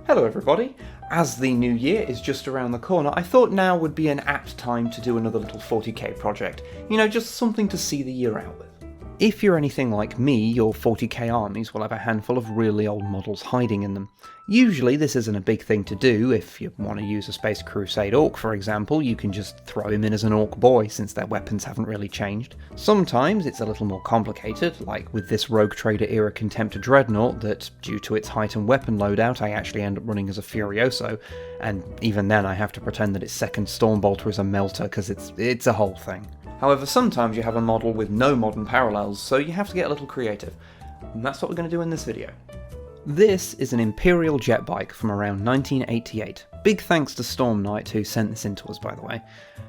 Hello everybody! As the new year is just around the corner, I thought now would be an apt time to do another little 40k project. You know, just something to see the year out with. If you're anything like me, your 40k armies will have a handful of really old models hiding in them. Usually this isn't a big thing to do. If you want to use a Space Crusade Orc, for example, you can just throw him in as an Orc boy since their weapons haven't really changed. Sometimes it's a little more complicated, like with this Rogue Trader era Contemptor Dreadnought that, due to its height and weapon loadout, I actually end up running as a Furioso, and even then I have to pretend that its second Stormbolter is a Melter because it's a whole thing. However, sometimes you have a model with no modern parallels, so you have to get a little creative. And that's what we're going to do in this video. This is an Imperial Jetbike from around 1988. Big thanks to Storm Knight who sent this in to us, by the way.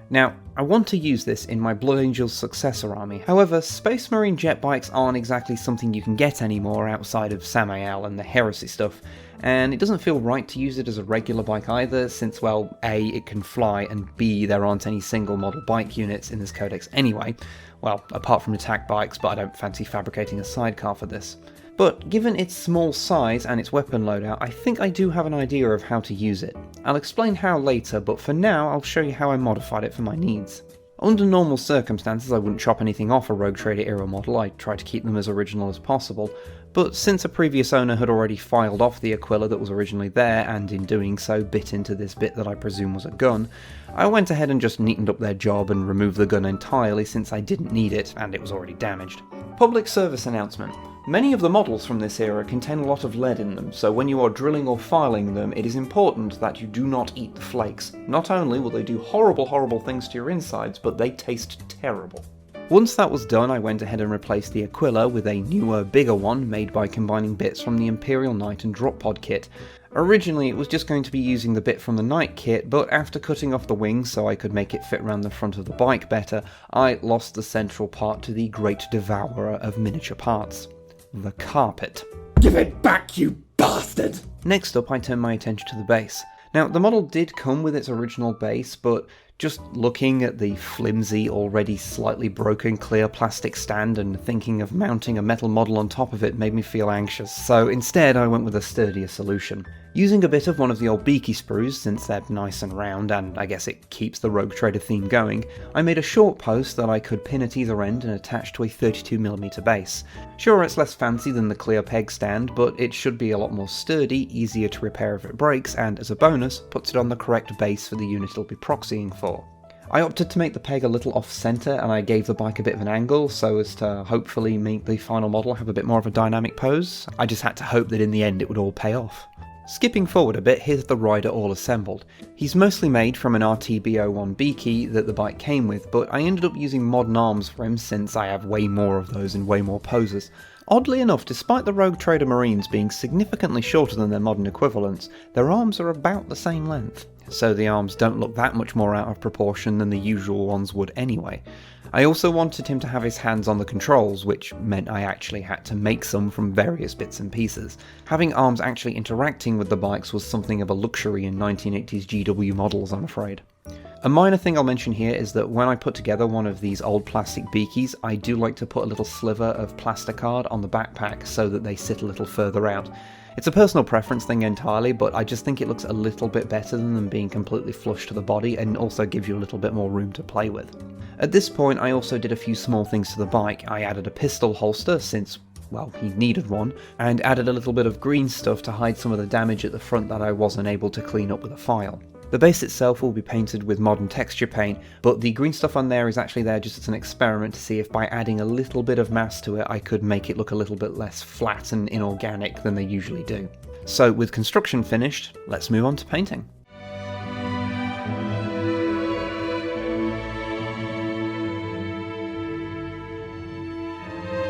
Now, I want to use this in my Blood Angels successor army. However, Space Marine jetbikes aren't exactly something you can get anymore outside of Samael and the Heresy stuff, and it doesn't feel right to use it as a regular bike either, since, well, A, it can fly, and B, there aren't any single model bike units in this codex anyway. Well, apart from attack bikes, but I don't fancy fabricating a sidecar for this. But given its small size and its weapon loadout, I think I do have an idea of how to use it. I'll explain how later, but for now I'll show you how I modified it for my needs. Under normal circumstances I wouldn't chop anything off a Rogue Trader era model, I try to keep them as original as possible, but since a previous owner had already filed off the Aquila that was originally there, and in doing so bit into this bit that I presume was a gun, I went ahead and just neatened up their job and removed the gun entirely since I didn't need it and it was already damaged. Public service announcement. Many of the models from this era contain a lot of lead in them, so when you are drilling or filing them, it is important that you do not eat the flakes. Not only will they do horrible things to your insides, but they taste terrible. Once that was done, I went ahead and replaced the Aquila with a newer, bigger one made by combining bits from the Imperial Knight and Drop Pod kit. Originally it was just going to be using the bit from the Knight kit, but after cutting off the wings so I could make it fit around the front of the bike better, I lost the central part to the great devourer of miniature parts. The carpet. Give it back, you bastard! Next up, I turned my attention to the base. Now, the model did come with its original base, but just looking at the flimsy, already slightly broken clear plastic stand and thinking of mounting a metal model on top of it made me feel anxious, so instead I went with a sturdier solution. Using a bit of one of the old beaky sprues, since they're nice and round and I guess it keeps the Rogue Trader theme going, I made a short post that I could pin at either end and attach to a 32mm base. Sure, it's less fancy than the clear peg stand, but it should be a lot more sturdy, easier to repair if it breaks, and as a bonus, puts it on the correct base for the unit it'll be proxying for. I opted to make the peg a little off-centre and I gave the bike a bit of an angle so as to hopefully make the final model have a bit more of a dynamic pose. I just had to hope that in the end it would all pay off. Skipping forward a bit, here's the rider all assembled. He's mostly made from an RTB01 beaky that the bike came with, but I ended up using modern arms for him since I have way more of those in way more poses. Oddly enough, despite the Rogue Trader Marines being significantly shorter than their modern equivalents, their arms are about the same length, so the arms don't look that much more out of proportion than the usual ones would anyway. I also wanted him to have his hands on the controls, which meant I actually had to make some from various bits and pieces. Having arms actually interacting with the bikes was something of a luxury in 1980s GW models, I'm afraid. A minor thing I'll mention here is that when I put together one of these old plastic beakies, I do like to put a little sliver of plasticard on the backpack so that they sit a little further out. It's a personal preference thing entirely, but I just think it looks a little bit better than them being completely flush to the body and also gives you a little bit more room to play with. At this point I also did a few small things to the bike. I added a pistol holster since, well, he needed one, and added a little bit of green stuff to hide some of the damage at the front that I wasn't able to clean up with a file. The base itself will be painted with modern texture paint, but the green stuff on there is actually there just as an experiment to see if by adding a little bit of mass to it I could make it look a little bit less flat and inorganic than they usually do. So with construction finished, let's move on to painting.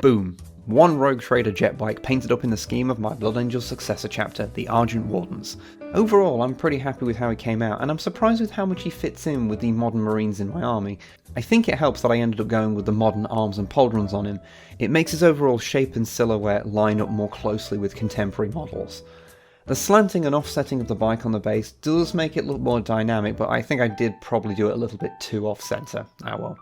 Boom. One Rogue Trader jetbike painted up in the scheme of my Blood Angels successor chapter, the Argent Wardens. Overall, I'm pretty happy with how he came out, and I'm surprised with how much he fits in with the modern Marines in my army. I think it helps that I ended up going with the modern arms and pauldrons on him. It makes his overall shape and silhouette line up more closely with contemporary models. The slanting and offsetting of the bike on the base does make it look more dynamic, but I think I did probably do it a little bit too off-centre. Ah well.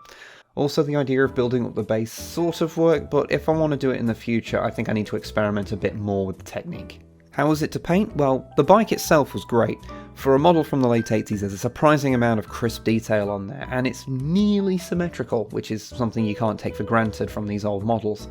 Also, the idea of building up the base sort of worked, but if I want to do it in the future, I think I need to experiment a bit more with the technique. How was it to paint? Well, the bike itself was great. For a model from the late 80s, there's a surprising amount of crisp detail on there, and it's nearly symmetrical, which is something you can't take for granted from these old models.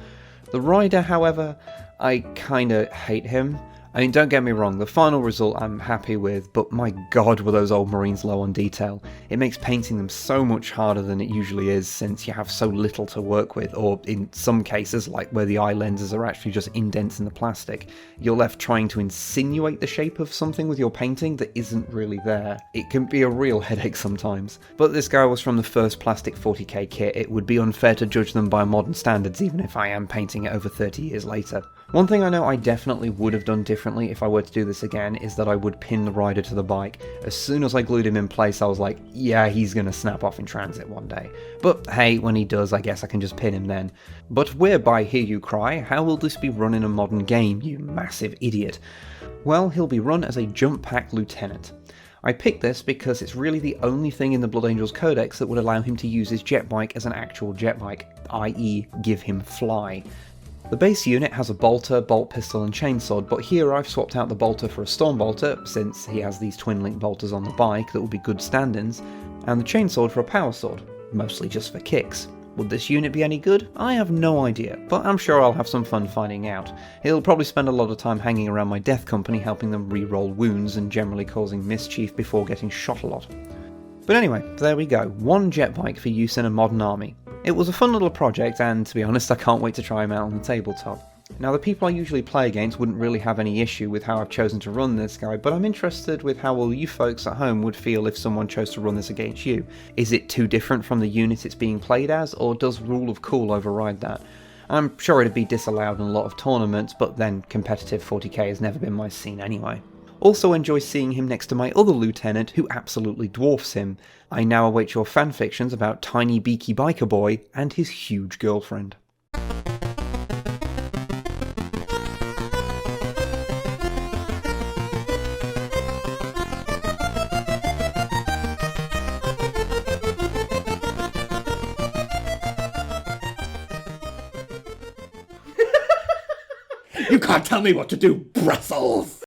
The rider, however, I kinda hate him. I mean, don't get me wrong, the final result I'm happy with, but my god were those old Marines low on detail. It makes painting them so much harder than it usually is since you have so little to work with, or in some cases, like where the eye lenses are actually just indents in the plastic, you're left trying to insinuate the shape of something with your painting that isn't really there. It can be a real headache sometimes. But this guy was from the first plastic 40k kit. It would be unfair to judge them by modern standards even if I am painting it over 30 years later. One thing I know I definitely would have done differently if I were to do this again is that I would pin the rider to the bike. As soon as I glued him in place, I was like, yeah, he's gonna snap off in transit one day. But hey, when he does, I guess I can just pin him then. But whereby hear you cry, how will this be run in a modern game, you massive idiot? Well, he'll be run as a jump pack lieutenant. I picked this because it's really the only thing in the Blood Angels Codex that would allow him to use his jetbike as an actual jetbike, i.e. give him fly. The base unit has a bolter, bolt pistol and chainsword, but here I've swapped out the bolter for a storm bolter, since he has these twin link bolters on the bike that will be good stand-ins, and the chainsword for a power sword, mostly just for kicks. Would this unit be any good? I have no idea, but I'm sure I'll have some fun finding out. He'll probably spend a lot of time hanging around my death company helping them re-roll wounds and generally causing mischief before getting shot a lot. But anyway, there we go, one jetbike for use in a modern army. It was a fun little project, and to be honest, I can't wait to try him out on the tabletop. Now, the people I usually play against wouldn't really have any issue with how I've chosen to run this guy, but I'm interested with how all you folks at home would feel if someone chose to run this against you. Is it too different from the unit it's being played as, or does Rule of Cool override that? I'm sure it'd be disallowed in a lot of tournaments, but then competitive 40k has never been my scene anyway. Also enjoy seeing him next to my other lieutenant, who absolutely dwarfs him. I now await your fanfictions about tiny beaky biker boy and his huge girlfriend. You can't tell me what to do, Brussels!